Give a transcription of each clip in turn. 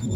How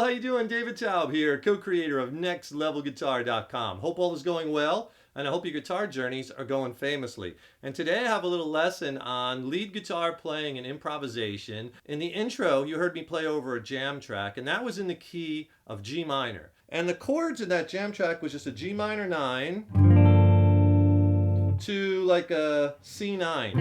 you doing? David Taub here, co-creator of NextLevelGuitar.com. Hope all is going well, and I hope your guitar journeys are going famously. And today I have a little lesson on lead guitar playing and improvisation. In the intro, you heard me play over a jam track, and that was in the key of G minor. And the chords in that jam track was just a G minor 9 to like a C9.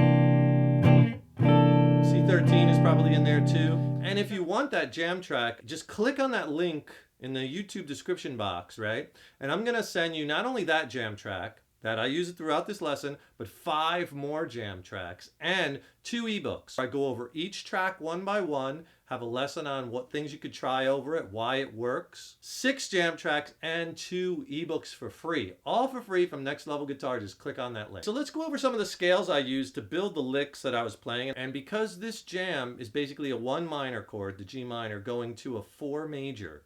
C13 is probably in there too. And if you want that jam track, just click on that link in the YouTube description box, right? And I'm gonna send you not only that jam track, that I use it throughout this lesson, but 5 more jam tracks and 2 ebooks. I go over each track one by one, have a lesson on what things you could try over it, why it works, 6 jam tracks and 2 ebooks for free. All for free from Next Level Guitar. Just click on that link. So let's go over some of the scales I used to build the licks that I was playing. And because this jam is basically a 1 minor chord, the G minor, going to a 4 major,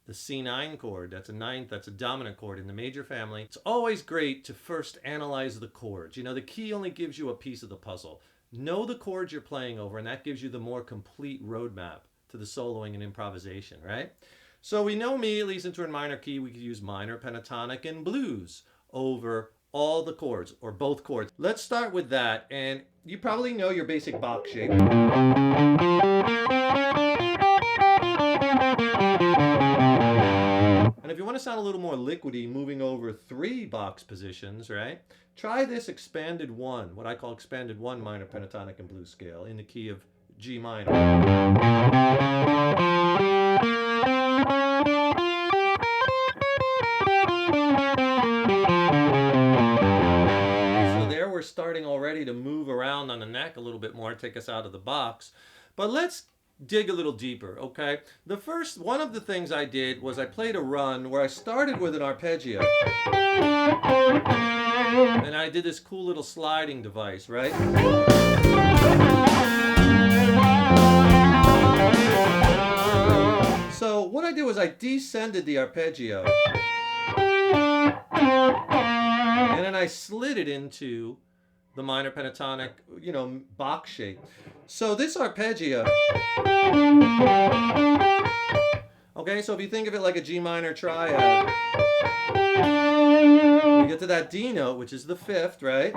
the C9 chord, that's a ninth, that's a dominant chord in the major family. It's always great to first analyze the chords. You know, the key only gives you a piece of the puzzle. Know the chords you're playing over, and that gives you the more complete roadmap to the soloing and improvisation, right? So we know immediately, since we're in minor key, we could use minor, pentatonic, and blues over all the chords, or both chords. Let's start with that, and you probably know your basic Bach shape. And if you want to sound a little more liquidy, moving over 3 box positions, right? Try this expanded 1, what I call expanded 1 minor pentatonic and blues scale in the key of G minor. So there we're starting already to move around on the neck a little bit more, take us out of the box. But let's dig a little deeper, okay? One of the things I did was I played a run where I started with an arpeggio. And I did this cool little sliding device, right? So what I did was I descended the arpeggio. And then I slid it into the minor pentatonic, you know, Bach shape. So this arpeggio, okay, so if you think of it like a G minor triad, we get to that D note, which is the 5th, right?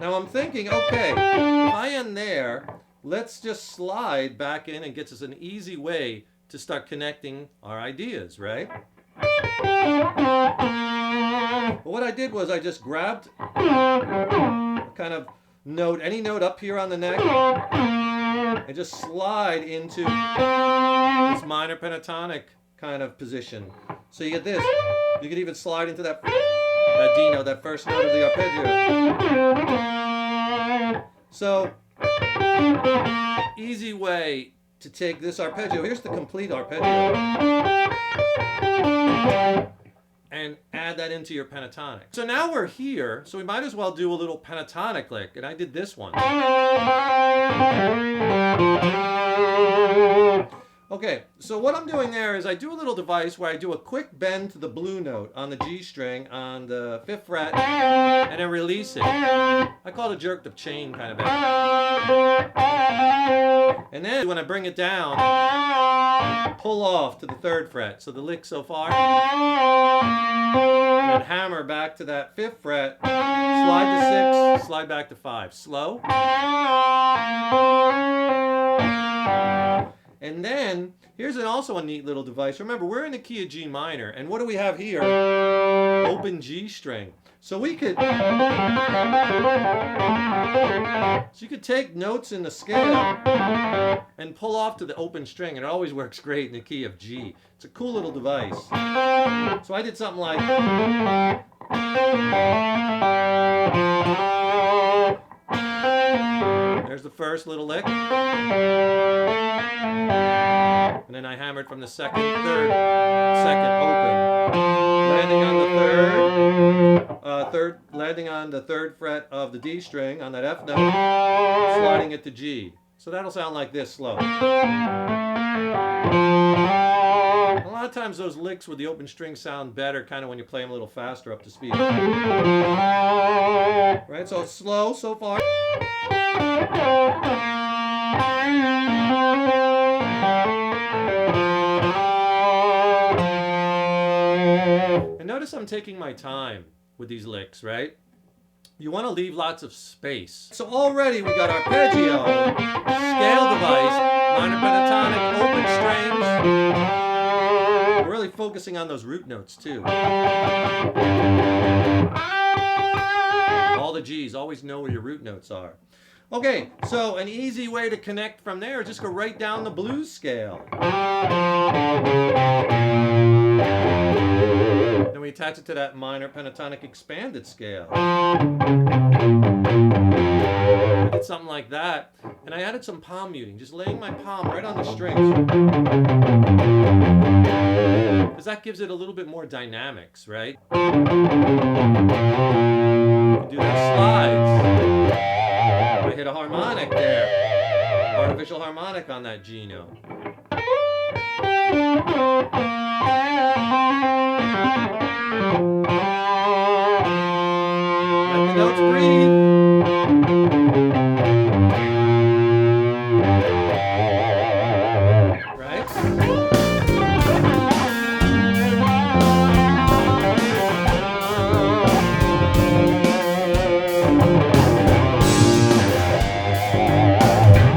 Now I'm thinking, okay, if I end there, let's just slide back in and get us an easy way to start connecting our ideas, right? But what I did was I just grabbed a kind of note, any note up here on the neck, and just slide into this minor pentatonic kind of position. So you get this. You could even slide into that D note, that first note of the arpeggio. So, easy way to take this arpeggio. Here's the complete arpeggio. And add that into your pentatonic. So now we're here, so we might as well do a little pentatonic lick, and I did this one. Okay, so what I'm doing there is I do a little device where I do a quick bend to the blue note on the G string on the 5th fret, and then release it. I call it a jerked up chain kind of bend. And then when I bring it down, pull off to the 3rd fret. So the lick so far. And then hammer back to that 5th fret, slide to 6, slide back to 5. Slow. And then, here's also a neat little device. Remember, we're in the key of G minor, and what do we have here? Open G string. So you could take notes in the scale and pull off to the open string, and it always works great in the key of G. It's a cool little device. So I did something like... the first little lick. And then I hammered from the second, third, second open. Landing on the landing on the third fret of the D string on that F note, sliding it to G. So that'll sound like this slow. A lot of times those licks with the open string sound better kind of when you play them a little faster up to speed. Right, so it's slow so far. And notice I'm taking my time with these licks, right? You want to leave lots of space. So already we got arpeggio, scale device, minor pentatonic, open strings. We're really focusing on those root notes too. All the G's, always know where your root notes are. Okay, so an easy way to connect from there is just go right down the blues scale. Then we attach it to that minor pentatonic expanded scale. I did something like that, and I added some palm muting, just laying my palm right on the strings. Because that gives it a little bit more dynamics, right? You can do those slides. I hit a harmonic there. Artificial harmonic on that G note. Let the notes breathe. Right?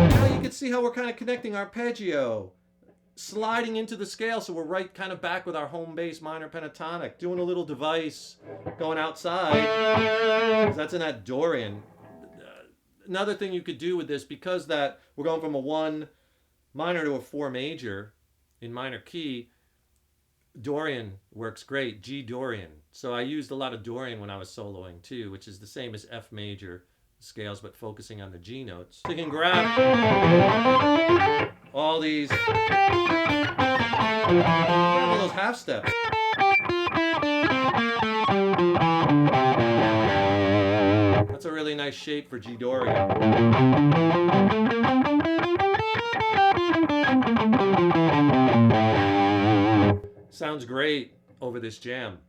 Now you can see how we're kind of connecting arpeggio, sliding into the scale, so we're right kind of back with our home bass minor pentatonic, doing a little device, going outside, 'cause that's in that Dorian. Another thing you could do with this, because that we're going from a 1 minor to a 4 major in minor key, Dorian works great, G Dorian. So I used a lot of Dorian when I was soloing too, which is the same as F major scales, but focusing on the G notes. So you can grab all these, grab all those half steps. That's a really nice shape for G Dorian. Sounds great over this jam.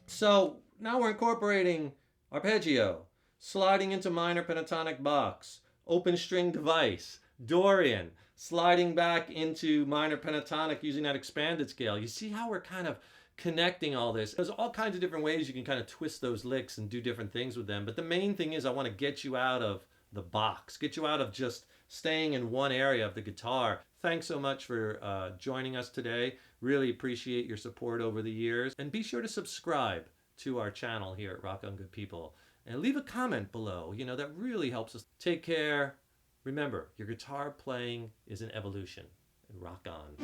So now we're incorporating arpeggio, sliding into minor pentatonic box, open string device, Dorian, sliding back into minor pentatonic using that expanded scale. You see how we're kind of connecting all this. There's all kinds of different ways you can kind of twist those licks and do different things with them. But the main thing is I want to get you out of the box, get you out of just staying in one area of the guitar. Thanks so much for joining us today. Really appreciate your support over the years. And be sure to subscribe to our channel here at Rock On Good People. And leave a comment below. You know, that really helps us. Take care. Remember, your guitar playing is an evolution. And rock on.